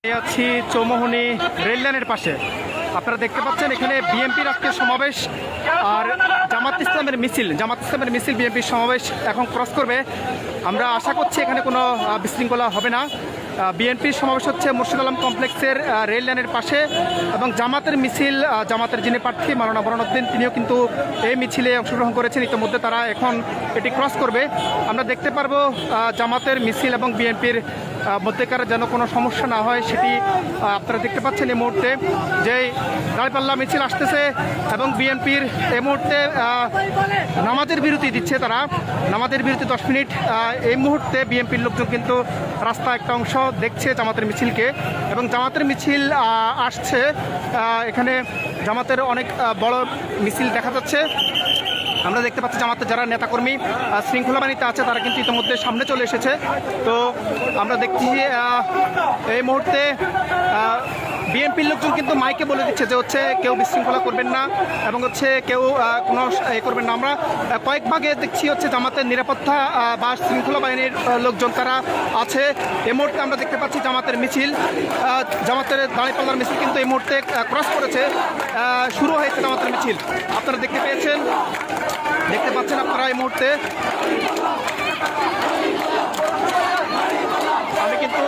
আছি চৌমোহনী রেল লাইনের পাশে। আপনারা দেখতে পাচ্ছেন এখানে বিএনপির আজকের সমাবেশ আর জামাত ইসলামের মিছিল বিএনপির সমাবেশ এখন ক্রস করবে। আমরা আশা করছি এখানে কোনো বিশৃঙ্খলা হবে না। বিএনপির সমাবেশ হচ্ছে মুর্শিদ আলম কমপ্লেক্সের রেল লাইনের পাশে এবং জামাতের মিছিল, জামাতের যিনি প্রার্থী মাওলানা বুরহানুদ্দিন তিনিও কিন্তু এই মিছিলে অংশগ্রহণ করেছেন। ইতিমধ্যে তারা এখন এটি ক্রস করবে। আমরা দেখতে পারবো জামাতের মিছিল এবং বিএনপির মধ্যেকার যেন কোনো সমস্যা না হয় সেটি আপনারা দেখতে পাচ্ছেন। এই মুহূর্তে যে দাঁড়িপাল্লা মিছিল আসতেছে এবং বিএনপির এই মুহূর্তে নামাজের বিরতি দিচ্ছে, তারা নামাজের বিরতি 10 মিনিট। এই মুহূর্তে বিএনপির লোকজন কিন্তু রাস্তা একটা অংশ দেখছে জামাতের মিছিলকে এবং জামাতের মিছিল আসছে। এখানে জামাতের অনেক বড় মিছিল দেখা যাচ্ছে। আমরা দেখতে পাচ্ছি জামাতের যারা নেতাকর্মী শৃঙ্খলা বাহিনীতে আছে তারা কিন্তু ইতিমধ্যে সামনে চলে এসেছে। তো আমরা দেখছি এই মুহূর্তে বিএনপির লোকজন কিন্তু মাইকে বলে দিচ্ছে যে হচ্ছে কেউ বিশৃঙ্খলা করবেন না এবং হচ্ছে কেউ কোনো করবেন না। আমরা কয়েক ভাগে দেখছি হচ্ছে জামাতের নিরাপত্তা বা শৃঙ্খলা বাহিনীর লোকজন তারা আছে। এই মুহূর্তে আমরা দেখতে পাচ্ছি জামাতের মিছিল, জামাতের দাঁড়িপাল্লার মিছিল কিন্তু এই মুহূর্তে ক্রস করেছে, শুরু হয়েছে জামাতের মিছিল। আপনারা দেখতে পাচ্ছেন আপনারা এই মুহূর্তে। আমি কিন্তু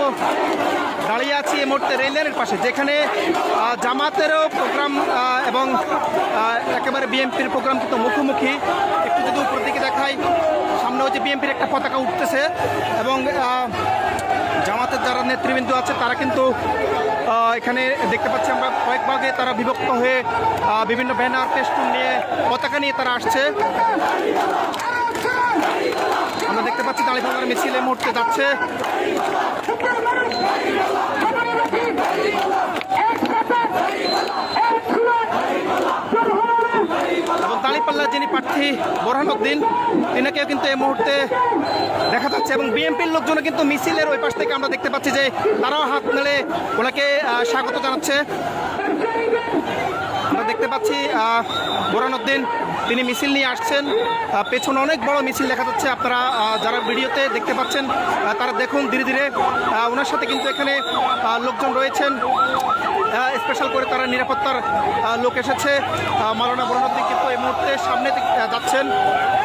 দাঁড়িয়ে আছি এই মুহূর্তে রেল লাইনের পাশে, যেখানে জামাতেরও প্রোগ্রাম এবং একেবারে বিএনপির প্রোগ্রাম কিন্তু মুখোমুখি। একটু যদি উপর দিকে দেখাই, সামনে হচ্ছে বিএনপির একটা পতাকা উঠতেছে এবং জামাতের যারা নেতৃবৃন্দ আছে তারা কিন্তু এখানে দেখতে পাচ্ছি আমরা কয়েক ভাগে তারা বিভক্ত হয়ে বিভিন্ন ব্যানার পেস্টুন নিয়ে পতাকা নিয়ে তারা আসছে। আমরা দেখতে পাচ্ছি দাঁড়িপাল্লার মিছিল এই মুহূর্তে যাচ্ছে। এবং দাঁড়িপাল্লার যিনি প্রার্থী বুরহানুদ্দিন তিনাকেও কিন্তু এই মুহূর্তে দেখা যাচ্ছে এবং বিএনপির লোকজনও কিন্তু মিছিলের ওই পাশ থেকে আমরা দেখতে পাচ্ছি যে তারাও হাত নেড়ে ওনাকে স্বাগত জানাচ্ছে। আমরা দেখতে পাচ্ছি বুরহানুদ্দিন তিনি মিছিল নিয়ে আসছেন, পেছনে অনেক বড় মিছিল দেখা যাচ্ছে। আপনারা যারা ভিডিওতে দেখতে পাচ্ছেন তারা দেখুন ধীরে ধীরে ওনার সাথে কিন্তু এখানে লোকজন রয়েছেন, স্পেশাল করে তারা নিরাপত্তার লোক এসেছে। মাওলানা বুরহানুদ্দিন কিন্তু এই মুহূর্তে সামনে যাচ্ছেন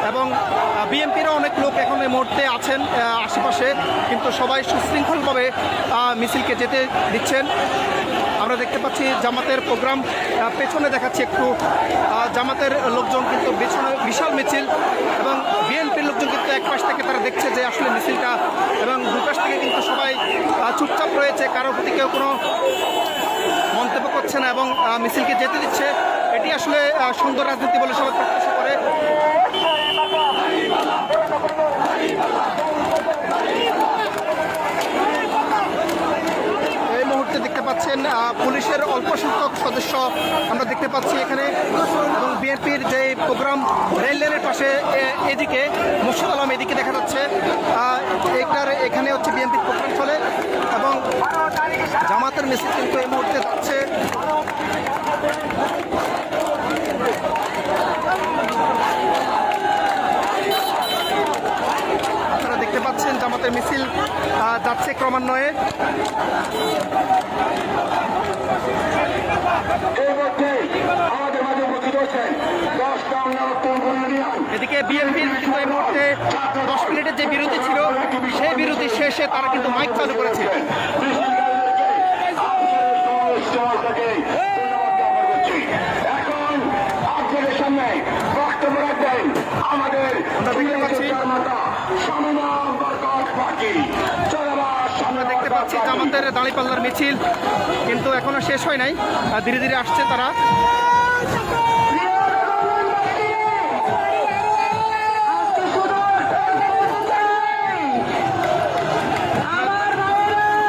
এবং বিএনপিরও অনেক লোক এখন এই মুহূর্তে আছেন আশেপাশে, কিন্তু সবাই সুশৃঙ্খলভাবে মিছিলকে যেতে দিচ্ছেন। আমরা দেখতে পাচ্ছি জামাতের প্রোগ্রাম পেছনে দেখাচ্ছি একটু, জামাতের লোকজন কিন্তু পেছনে বিশাল মিছিল এবং বিএনপির লোকজন কিন্তু এক পাশ থেকে তারা দেখছে যে আসলে মিছিলটা, এবং দুই পাশ থেকে কিন্তু সবাই চুপচাপ রয়েছে, কারোর প্রতি কেউ কোনো মন্তব্য করছে না এবং মিছিলকে যেতে দিচ্ছে। এটি আসলে সুন্দর রাজনীতি বলে সবাই প্রত্যাশা করে। দেখতে পাচ্ছেন পুলিশের অল্প সংখ্যক সদস্য আমরা দেখতে পাচ্ছি এখানে এবং বিএনপির যে প্রোগ্রাম রেল লাইনের পাশে এদিকে মুর্শিদ আলম এদিকে দেখা যাচ্ছে। এখানে হচ্ছে বিএনপির প্রোগ্রাম চলে এবং জামাতের মিছিল কিন্তু এই মুহূর্তে যাচ্ছে। আপনারা দেখতে পাচ্ছেন জামাতের মিছিল যাচ্ছে ক্রমান্বয়ে। এদিকে বিএনপির কিন্তু এই মুহূর্তে 10 মিনিটের যে বিরতি ছিল সেই বিরতি শেষে তারা কিন্তু মাইক চালু করেছে। আমরা দেখতে পাচ্ছি জামাতের দাঁড়িপাল্লার মিছিল কিন্তু এখনো শেষ হয় নাই, ধীরে ধীরে আসছে তারা।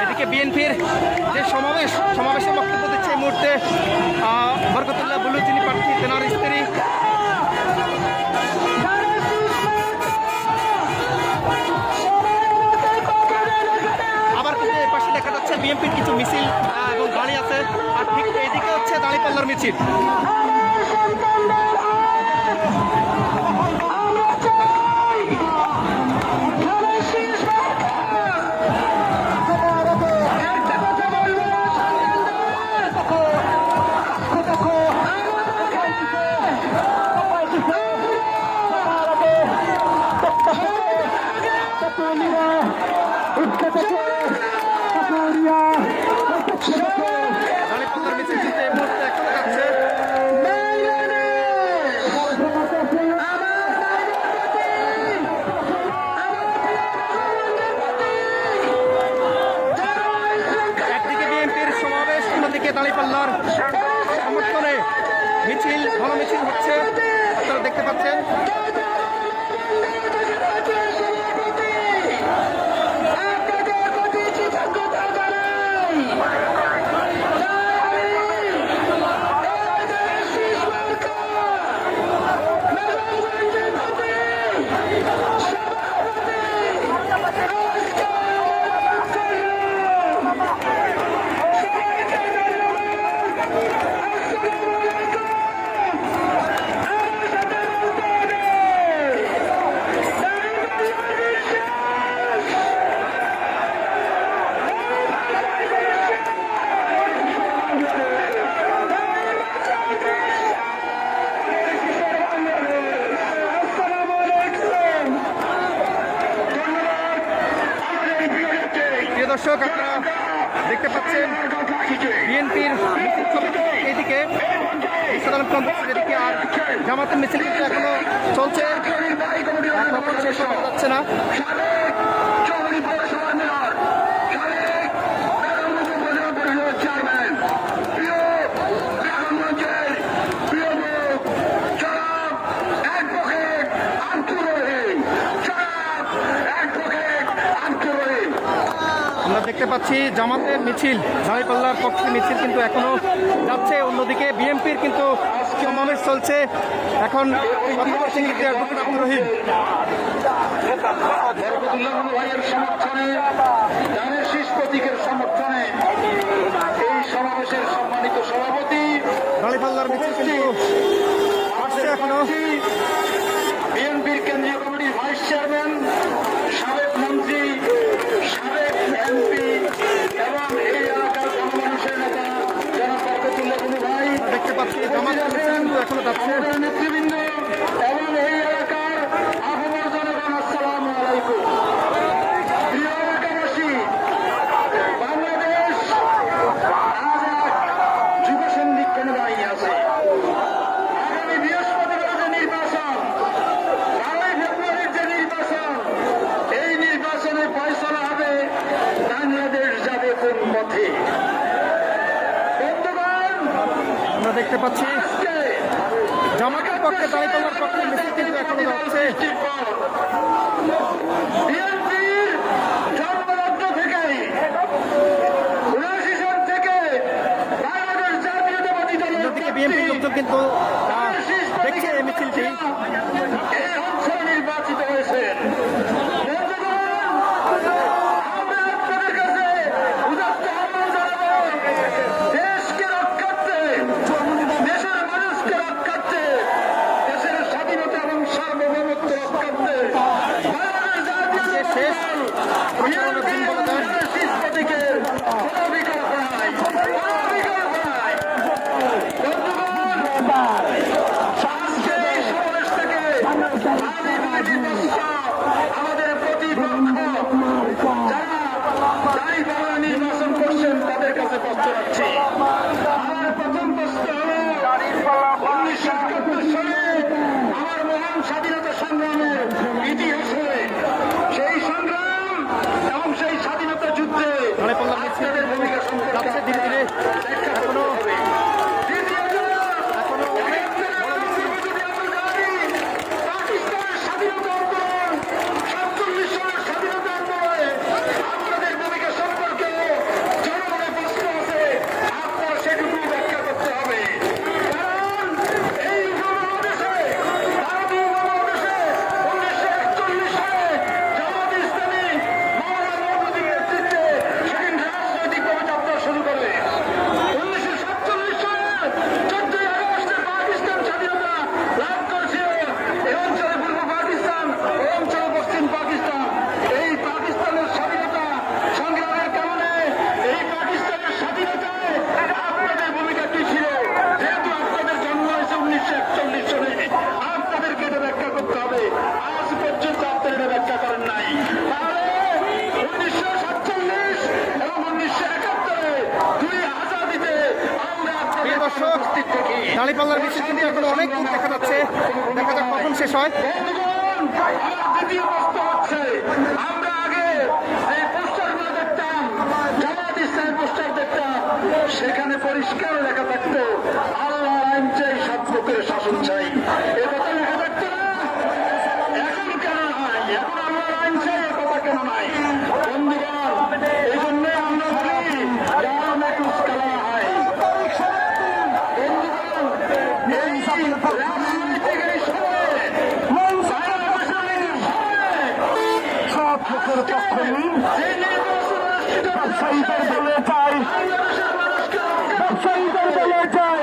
এদিকে বিএনপির যে সমাবেশে বক্তব্য দিচ্ছে এই মুহূর্তে বরকতুল্লাহ বুলু যিনি প্রার্থী তেনার স্ত্রী। আবার কিন্তু এই পাশে দেখা যাচ্ছে বিএনপির কিছু মিছিল এবং গাড়ি আছে, আর ঠিক এইদিকে হচ্ছে দাঁড়িপাল্লার মিছিল। অন্যদিকে দাঁড়িপাল্লার সমর্থনে মিছিল, ঘন মিছিল হচ্ছে, আপনারা দেখতে পাচ্ছেন। দর্শক, আপনারা দেখতে পাচ্ছেন বিএনপির এইদিকে সাধারণ কমপ্লেক্সের এদিকে, আর জামাতের মিছিল কিন্তু এখনো চলছে, কখন শেষ হতে যাচ্ছে না। আমরা দেখতে পাচ্ছি জামাতের মিছিল, দাঁড়িপাল্লার পক্ষে মিছিল কিন্তু এখনো যাচ্ছে, অন্যদিকে বিএনপির কিন্তু সমাবেশ চলছে। এখন রহিম সমর্থনে এই সমাবেশের সম্মানিত সভাপতি দাঁড়িপাল্লার মিছিল কিন্তু আসছে এখনো। বিএনপির কেন্দ্রীয় কমিটির ভাইস চেয়ারম্যান, সাবেক মন্ত্রী, সাবেক এমপি এবং এই এলাকার গণমানুষের নেতা জনাব বরকতুল্লাহ বুলু ভাই দেখতে পাচ্ছি জামাতের মিছিল কিন্তু এখনো যাচ্ছে। নেতৃবৃন্দ এবং এই এলাকার আহমদ জনগণ, আসসালামু আলাইকুম। প্রিয় এলাকাবাসী, বাংলাদেশ আজ এক যুগ সন্ধিক্ষণে দাঁড়িয়ে আছে। আগামী বৃহস্পতিবার যে নির্বাচন, 12 ফেব্রুয়ারির যে নির্বাচন, এই নির্বাচনে ফয়সালা হবে বাংলাদেশ যাবে কোন পথে। বন্ধুগণ, আমরা দেখতে পাচ্ছি জামাতের পক্ষে, দাঁড়িপাল্লার পক্ষে মিছিল কিন্তু এখনো যাচ্ছে। বিএনপির জন্মলগ্ন থেকেই 79 সাল থেকে বাংলাদেশ জাতীয়তাবাদী দলের অন্যদিকে বিএনপি লোকজন কিন্তু দেখছে এই মিছিলটি। এই অঞ্চলে নির্বাচিত হয়েছেন। আমরা আপনাদের কাছে উদাত্ত আহ্বান জানাবো, দেশকে রক্ষার্থে, দেশের মানুষকে রক্ষার্থে, দেশের স্বাধীনতা এবং সার্বভৌমত্ব রক্ষার্থে বাংলাদেশ জাতীয় শেষ প্রচারণার দিন বলা যায়। প্রতীকের কোনো বিকল্প নাই, কোনো বিকল্প নাই। বন্ধুগণ, আজকে এই সমাবেশ থেকে আমি নির্দিষ্ট আমাদের প্রতিপক্ষ যারা দাঁড়িপাল্লা নির্বাচন করছেন তাদের কাছে প্রশ্ন রাখছি। আমার প্রথম প্রশ্ন হল, 1971 সালে আমার মহান স্বাধীনতা সংগ্রামের ইতিহাসে সেই সংগ্রাম এবং সেই স্বাধীনতা যুদ্ধে দাঁড়িপাল্লা মিছিল আপনাদের ভূমিকা যাচ্ছে ধীরে ধীরে। এখনো পাকিস্তানের স্বাধীনতা আন্দোলন, 47 সালের স্বাধীনতা আন্দোলনে আপনাদের ভূমিকা সম্পর্কে জনগণের প্রশ্ন আছে, আপনার সেটুকু ব্যাখ্যা করতে হবে। কারণ এই উপমহাদেশে, ভারতীয় উপমহাদেশে 1941 সালে জামাত ইসলামী মাওলানা মওদুদীর নেতৃত্বে সেদিন রাজনৈতিক পদযাত্রা শুরু করে। 1947 সালে 14ই আগস্টে পাকিস্তান স্বাধীনতা লাভ করেছিল। এই অঞ্চলে পূর্ব পাকিস্তান, এই অঞ্চলে পশ্চিম পাকিস্তান। এই পাকিস্তানের স্বাধীনতা সংগ্রামের কারণে এই পাকিস্তানের স্বাধীনতায় আপনাদের ভূমিকা কি ছিল? যেহেতু আপনাদের জন্ম হয়েছে 1941 সালে, আপনাদেরকে এটা ব্যাখ্যা করতে হবে। আজ পর্যন্ত আপনারা এটা ব্যাখ্যা করেন নাই। তাহলে 1947 এবং 1971 দুই আজাদিতে আমরা আপনাদের দর্শক, উপস্থিত থাকি। দাঁড়িপাল্লার মিছিল কিন্তু এখনো অনেক দূর দেখা যাচ্ছে, দেখা যাক কখন শেষ হয়। বন্ধুগণ, আমার দ্বিতীয় প্রশ্ন হচ্ছে, আমরা আগে যে পোস্টারগুলো দেখতাম, জামাত ইসলামের পোস্টার দেখতাম, সেখানে পরিষ্কার লেখা থাকতো আল্লাহ আইন চাই, সব লোকের শাসন চাই, এ কথা লেখা থাকতো না? এখন কেন নাই? এখন আল্লাহর আইন চাই, এ কথা কেন নাই? বন্ধুগণ, এই জন্য আমরা বলি রাজনৈতিক খেলা হয়। বন্ধুগণ, এই রাজনৈতিক এই সময়ে সব লোকের পক্ষে ব্যবসায়ীদের বলে চাই, ব্যবসায়ীদের বলে চাই,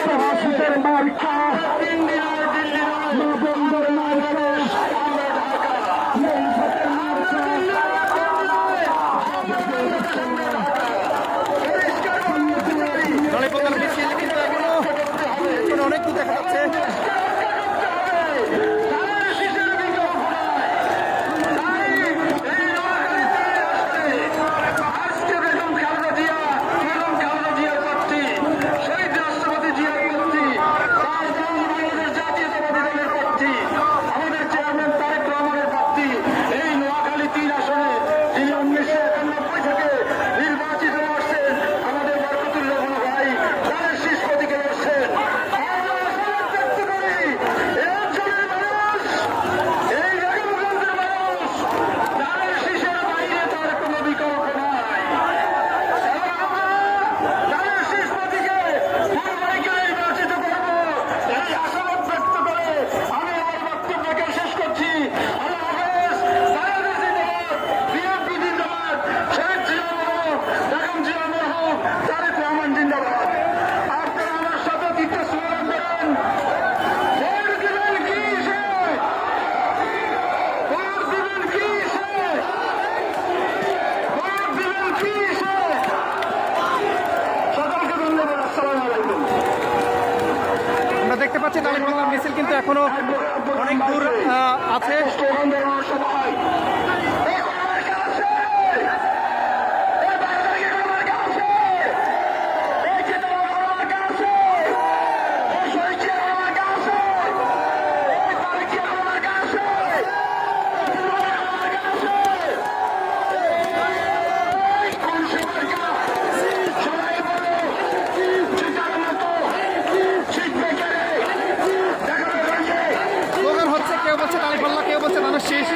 প্রবাসীদের মার্কা, নবন্দর মার্কা, দাঁড়িপাল্লার মিছিল কিন্তু এখনো অনেক দূর দেখা যাচ্ছে। দেখতে পাচ্ছি দাঁড়িপাল্লার মিছিল কিন্তু এখনো অনেক দূর আছে। কেউ বলছে দাঁড়িপাল্লা, কেউ বলছে ধানের শীষ।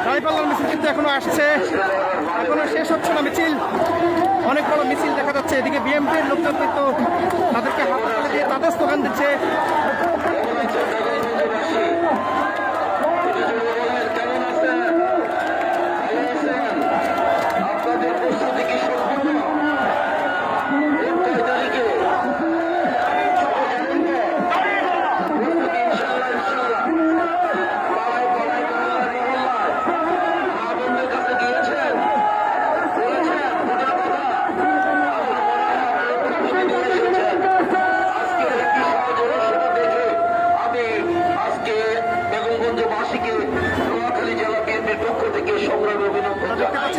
দাঁড়িপাল্লার মিছিল কিন্তু এখনো আসছে, এখনো শেষ হচ্ছে না মিছিল। অনেক বড় মিছিল দেখা যাচ্ছে। এদিকে বিএনপির লোকজন কিন্তু তাদেরকে হাততালি দিয়ে তাদের স্লোগান দিচ্ছে।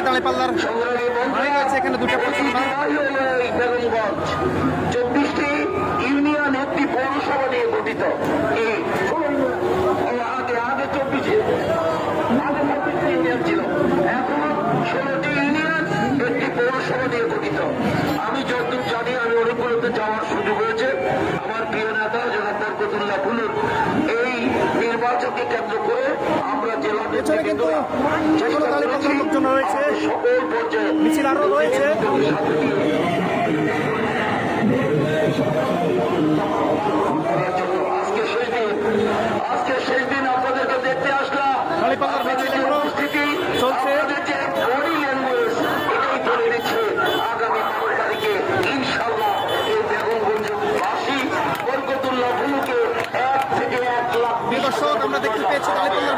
দাঁড়িপাল্লার মানে রয়েছে এখানে দুটো বেগমগঞ্জ 24টি ইউনিয়ন একটি পৌরসভা নিয়ে গঠিত। আগে 24টি ইউনিয়ন ছিল, এখন 16টি ইউনিয়ন একটি পৌরসভা নিয়ে গঠিত। আমি যতদূর জানি, আমি অনেকগুলোতে যাওয়ার সুযোগ হয়েছে। আমার প্রিয় নেতা জনাব বরকতুল্লাহ বুলুর এই নির্বাচনকে কেন্দ্র করে আমরা জেলা কিন্তু লোকজন রয়েছে, সকল পর্যায়ে মিছিল আরো রয়েছে। পেয়েছে দলিত